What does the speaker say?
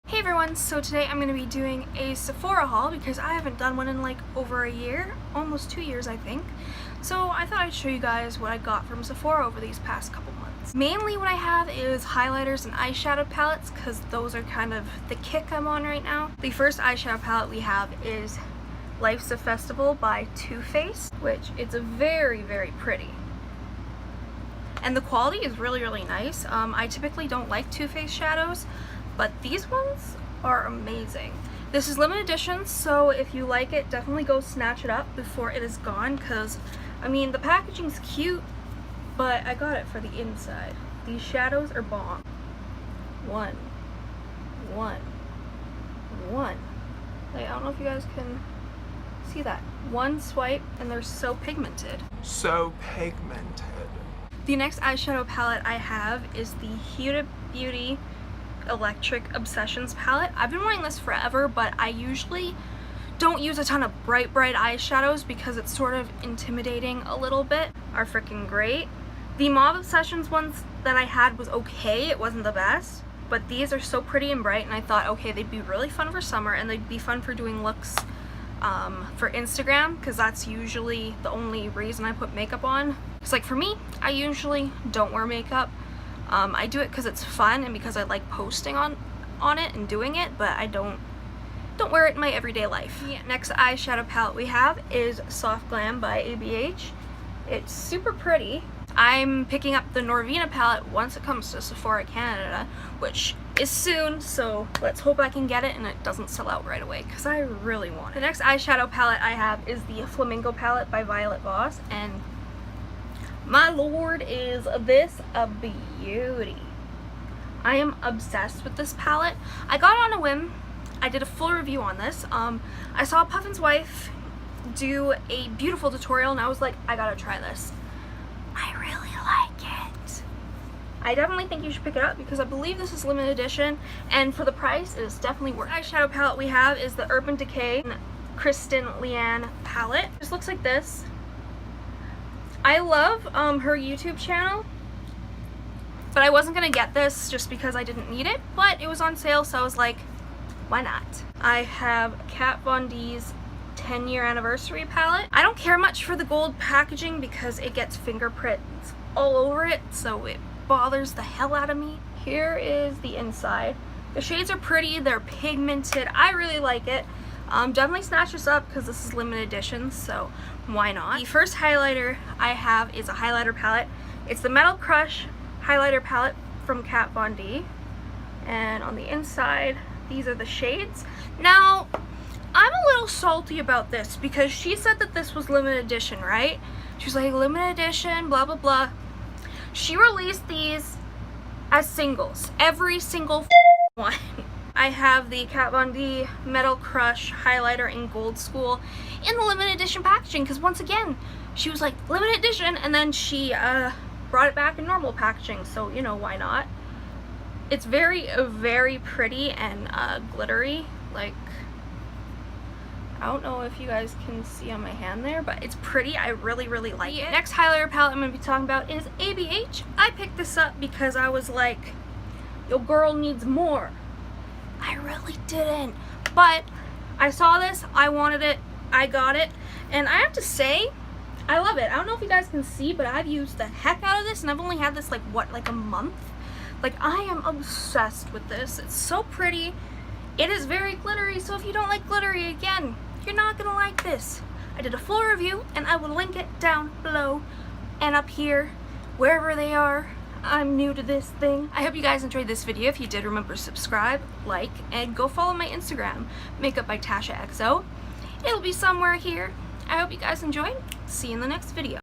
Hey everyone, so today I'm going to be doing a Sephora haul because I haven't done one in like over a year, almost 2 years I think. So I thought I'd show you guys what I got from Sephora over these past couple months. Mainly what I have is highlighters and eyeshadow palettes because those are kind of the kick I'm on right now. The first eyeshadow palette we have is Life's a Festival by Too Faced, which it's very, very pretty. And the quality is really, really nice. I typically don't like Too Faced shadows, but these ones are amazing. This is limited edition, so if you like it, definitely go snatch it up before it is gone, because, I mean, the packaging's cute, but I got it for the inside. These shadows are bomb. One. Like, I don't know if you guys can see that. One swipe, and they're so pigmented. The next eyeshadow palette I have is the Huda Beauty Electric Obsessions palette. I've been wanting this forever, but I usually don't use a ton of bright eyeshadows because it's sort of intimidating a little bit. Are freaking great. The Mauve Obsessions ones that I had was okay, it wasn't the best, but these are so pretty and bright, and I thought, okay, they'd be really fun for summer and they'd be fun for doing looks for Instagram, because that's usually the only reason I put makeup on. It's like, for me, I usually don't wear makeup. I do it because it's fun and because I like posting on it and doing it, but I don't wear it in my everyday life. The next eyeshadow palette we have is Soft Glam by ABH. It's super pretty. I'm picking up the Norvina palette once it comes to Sephora Canada, which is soon, so let's hope I can get it and it doesn't sell out right away because I really want it. The next eyeshadow palette I have is the Flamingo palette by Violet Voss, and my lord, is this a beauty. I am obsessed with this palette. I got it on a whim. I did a full review on this. I saw Puffin's wife do a beautiful tutorial and I was like, I gotta try this. I really like it. I definitely think you should pick it up because I believe this is limited edition, and for the price it is definitely worth it. The eyeshadow palette we have is the Urban Decay Kristen Leanne palette. It just looks like this. I love her YouTube channel, but I wasn't gonna get this just because I didn't need it, but it was on sale, so I was like, why not? I have Kat Von D's 10-year anniversary palette. I don't care much for the gold packaging because it gets fingerprints all over it, so it bothers the hell out of me. Here is the inside. The shades are pretty, they're pigmented, I really like it. Definitely snatch this up because this is limited edition, so why not? The first highlighter I have is a highlighter palette. It's the Metal Crush highlighter palette from Kat Von D, and on the inside these are the shades. Now I'm a little salty about this because she said that this was limited edition, right? She was like, limited edition, blah blah blah. She released these as singles, every single one. I have the Kat Von D Metal Crush highlighter in Gold School in the limited edition packaging because, once again, she was like, limited edition, and then she brought it back in normal packaging, so, you know, why not? It's very, very pretty and glittery. Like, I don't know if you guys can see on my hand there, but it's pretty. I really, really like it. Next highlighter palette I'm going to be talking about is ABH. I picked this up because I was like, your girl needs more. I really didn't, but I saw this, I wanted it, I got it, and I have to say, I love it. I don't know if you guys can see, but I've used the heck out of this, and I've only had this like, what, like a month? Like, I am obsessed with this. It's so pretty. It is very glittery, so if you don't like glittery, again, you're not gonna like this. I did a full review, and I will link it down below and up here, wherever they are. I'm new to this thing. I hope you guys enjoyed this video. If you did, remember to subscribe, like, and go follow my Instagram, Makeup by TashaXO. It'll be somewhere here. I hope you guys enjoyed. See you in the next video.